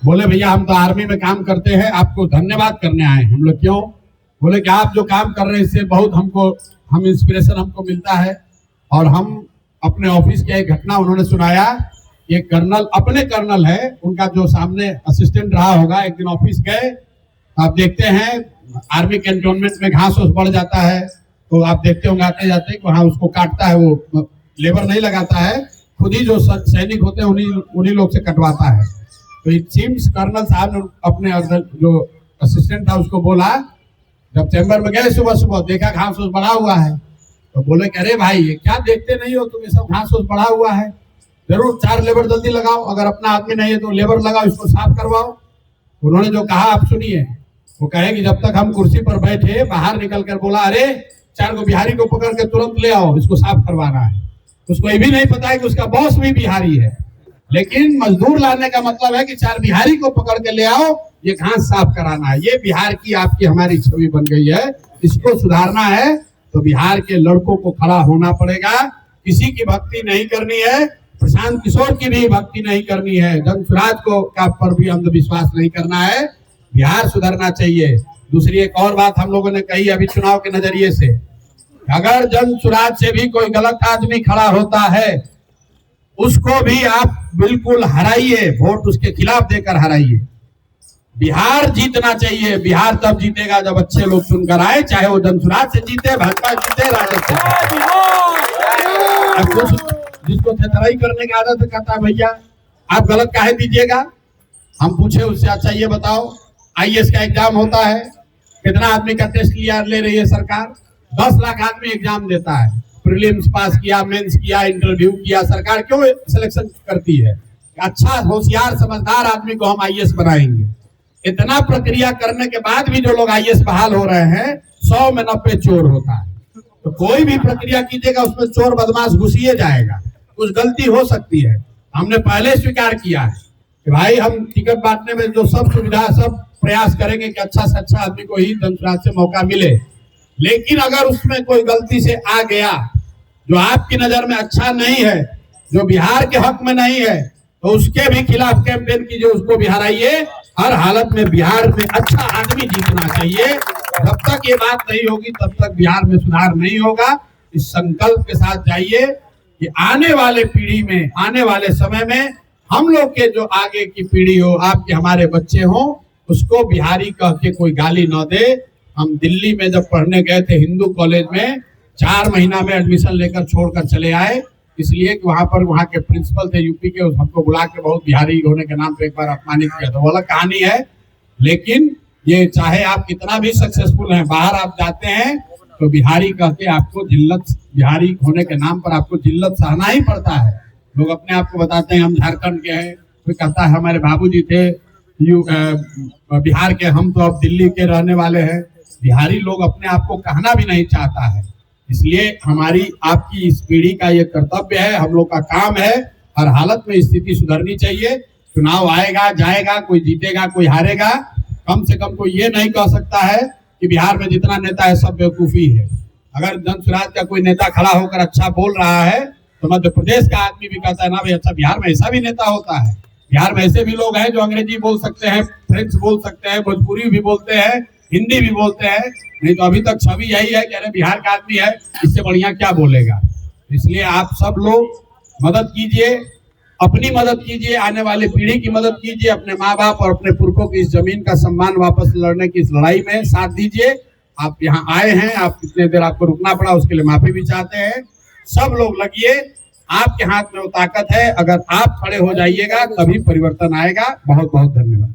बोले भैया हम तो आर्मी में काम करते हैं, आपको धन्यवाद करने आए। हम लोग क्यों? बोले कि आप जो काम कर रहे हैं इससे बहुत हम इंस्पिरेशन हमको मिलता है। और हम अपने ऑफिस की एक घटना उन्होंने सुनाया। ये कर्नल, अपने कर्नल है, उनका जो सामने असिस्टेंट रहा होगा, एक दिन ऑफिस गए, आप देखते हैं आर्मी कैंटोनमेंट में घास उस बढ़ जाता है, तो आप देखते होंगे आते जाते वहां उसको काटता है, वो लेबर नहीं लगाता है, खुद ही जो सैनिक होते हैं उन्हीं लोग से कटवाता है। तो इट सीम्स कर्नल साहब ने अपने जो असिस्टेंट था उसको बोला, जब चैम्बर में गए सुबह सुबह देखा घास उस बढ़ा हुआ है, तो बोले कि अरे भाई ये क्या देखते नहीं हो तुम, ये सब घास उस बढ़ा हुआ है, जरूर 4 लेबर जल्दी लगाओ, अगर अपना आदमी नहीं है तो लेबर लगाओ, इसको साफ करवाओ। उन्होंने जो कहा आप सुनिए, वो कहे कि जब तक हम कुर्सी पर बैठे बाहर निकल कर बोला अरे 4 को बिहारी को पकड़ के तुरंत ले आओ, इसको साफ करवाना है। उसको ये भी नहीं पता है कि उसका बॉस भी बिहारी है, लेकिन मजदूर लाने का मतलब है कि 4 बिहारी को पकड़ के ले आओ, ये घास साफ कराना है। ये बिहार की आपकी हमारी छवि बन गई है, इसको सुधारना है तो बिहार के लड़कों को खड़ा होना पड़ेगा। किसी की भक्ति नहीं करनी है, प्रशांत किशोर की भी भक्ति नहीं करनी है, जन स्वराज को का पर भी अंधविश्वास नहीं करना है। बिहार सुधरना चाहिए। दूसरी एक और बात हम लोगों ने कही अभी चुनाव के नजरिए से, अगर जन स्वराज से भी कोई गलत आदमी खड़ा होता है उसको भी आप बिल्कुल हराइए, वोट उसके खिलाफ देकर हराइए। बिहार जीतना चाहिए। बिहार तब जीतेगा जब अच्छे लोग चुनकर आए, चाहे वो जन स्वराज से जीते, भाजपा जीते, राजद से। जिसको छतराई करने की आदत कहता है भैया आप गलत काहे दीजिएगा। हम पूछे उससे, अच्छा ये बताओ आईएएस का एग्जाम होता है, कितना आदमी का टेस्ट ले रही है सरकार? 10 लाख आदमी एग्जाम देता है, प्रीलिम्स पास किया, मेंस किया, इंटरव्यू किया, सरकार क्यों सिलेक्शन करती है? अच्छा होशियार समझदार आदमी को हम आईएएस बनाएंगे। इतना प्रक्रिया करने के बाद भी जो लोग आईएएस बहाल हो रहे हैं, 100 में 90 चोर होता है। तो कोई भी प्रक्रिया कीजिएगा उसमें चोर बदमाश घुसिए जाएगा, कुछ गलती हो सकती है। हमने पहले स्वीकार किया है कि भाई हम टिकट बांटने में जो सब सुविधा, सब प्रयास करेंगे कि अच्छा से अच्छा आदमी को ही जन स्वराज से मौका मिले। लेकिन अगर उसमें कोई गलती से आ गया जो आपकी नजर में अच्छा नहीं है, जो बिहार के हक में नहीं है, तो उसके भी खिलाफ कैंपेन कीजिए, उसको भी हराइए। हर हालत में बिहार में अच्छा आदमी जीतना चाहिए। जब तक ये बात नहीं होगी तब तक बिहार में सुधार नहीं होगा। इस संकल्प के साथ जाइए कि आने वाले पीढ़ी में, आने वाले समय में हम लोग के जो आगे की पीढ़ी हो, आपके हमारे बच्चे हो, उसको बिहारी कह के कोई गाली न दे। हम दिल्ली में जब पढ़ने गए थे हिंदू कॉलेज में, 4 महीना में एडमिशन लेकर छोड़कर चले आए, इसलिए कि वहाँ के प्रिंसिपल थे यूपी के, हमको बुला के बहुत बिहारी होने के नाम पे एक बार अपमानित किया था। वो अलग कहानी है। लेकिन ये चाहे आप कितना भी सक्सेसफुल हैं, बाहर आप जाते हैं तो बिहारी कह के आपको जिल्लत, बिहारी होने के नाम पर आपको जिल्लत सहना ही पड़ता है। लोग अपने आप को बताते हैं हम झारखंड के हैं, कोई कहता है हमारे बाबूजी थे बिहार के, हम तो अब दिल्ली के रहने वाले हैं। बिहारी लोग अपने आप को कहना भी नहीं चाहता है। इसलिए हमारी आपकी इस पीढ़ी का ये कर्तव्य है, हम लोग का काम है, हर हालत में स्थिति सुधरनी चाहिए। चुनाव आएगा जाएगा, कोई जीतेगा कोई हारेगा, कम से कम कोई ये नहीं कह सकता है कि बिहार में जितना नेता है सब बेवकूफी है। अगर जन स्वराज का कोई नेता खड़ा होकर अच्छा बोल रहा है तो मध्य प्रदेश का आदमी भी कहता है ना भाई अच्छा, बिहार में ऐसा भी नेता होता है। बिहार में ऐसे भी लोग हैं जो अंग्रेजी बोल सकते हैं, फ्रेंच बोल सकते हैं, भोजपुरी भी बोलते हैं, हिंदी भी बोलते हैं। नहीं तो अभी तक छवि यही है कि अरे बिहार का आदमी है, इससे बढ़िया क्या बोलेगा। इसलिए आप सब लोग मदद कीजिए, अपनी मदद कीजिए, आने वाली पीढ़ी की मदद कीजिए, अपने माँ बाप और अपने पुरखों की इस जमीन का सम्मान वापस लड़ने की इस लड़ाई में साथ दीजिए। आप यहाँ आए हैं, आप कितने देर आपको रुकना पड़ा उसके लिए माफी भी चाहते हैं। सब लोग लगिए, आपके हाथ में वो ताकत है, अगर आप खड़े हो जाइएगा तभी परिवर्तन आएगा। बहुत बहुत धन्यवाद।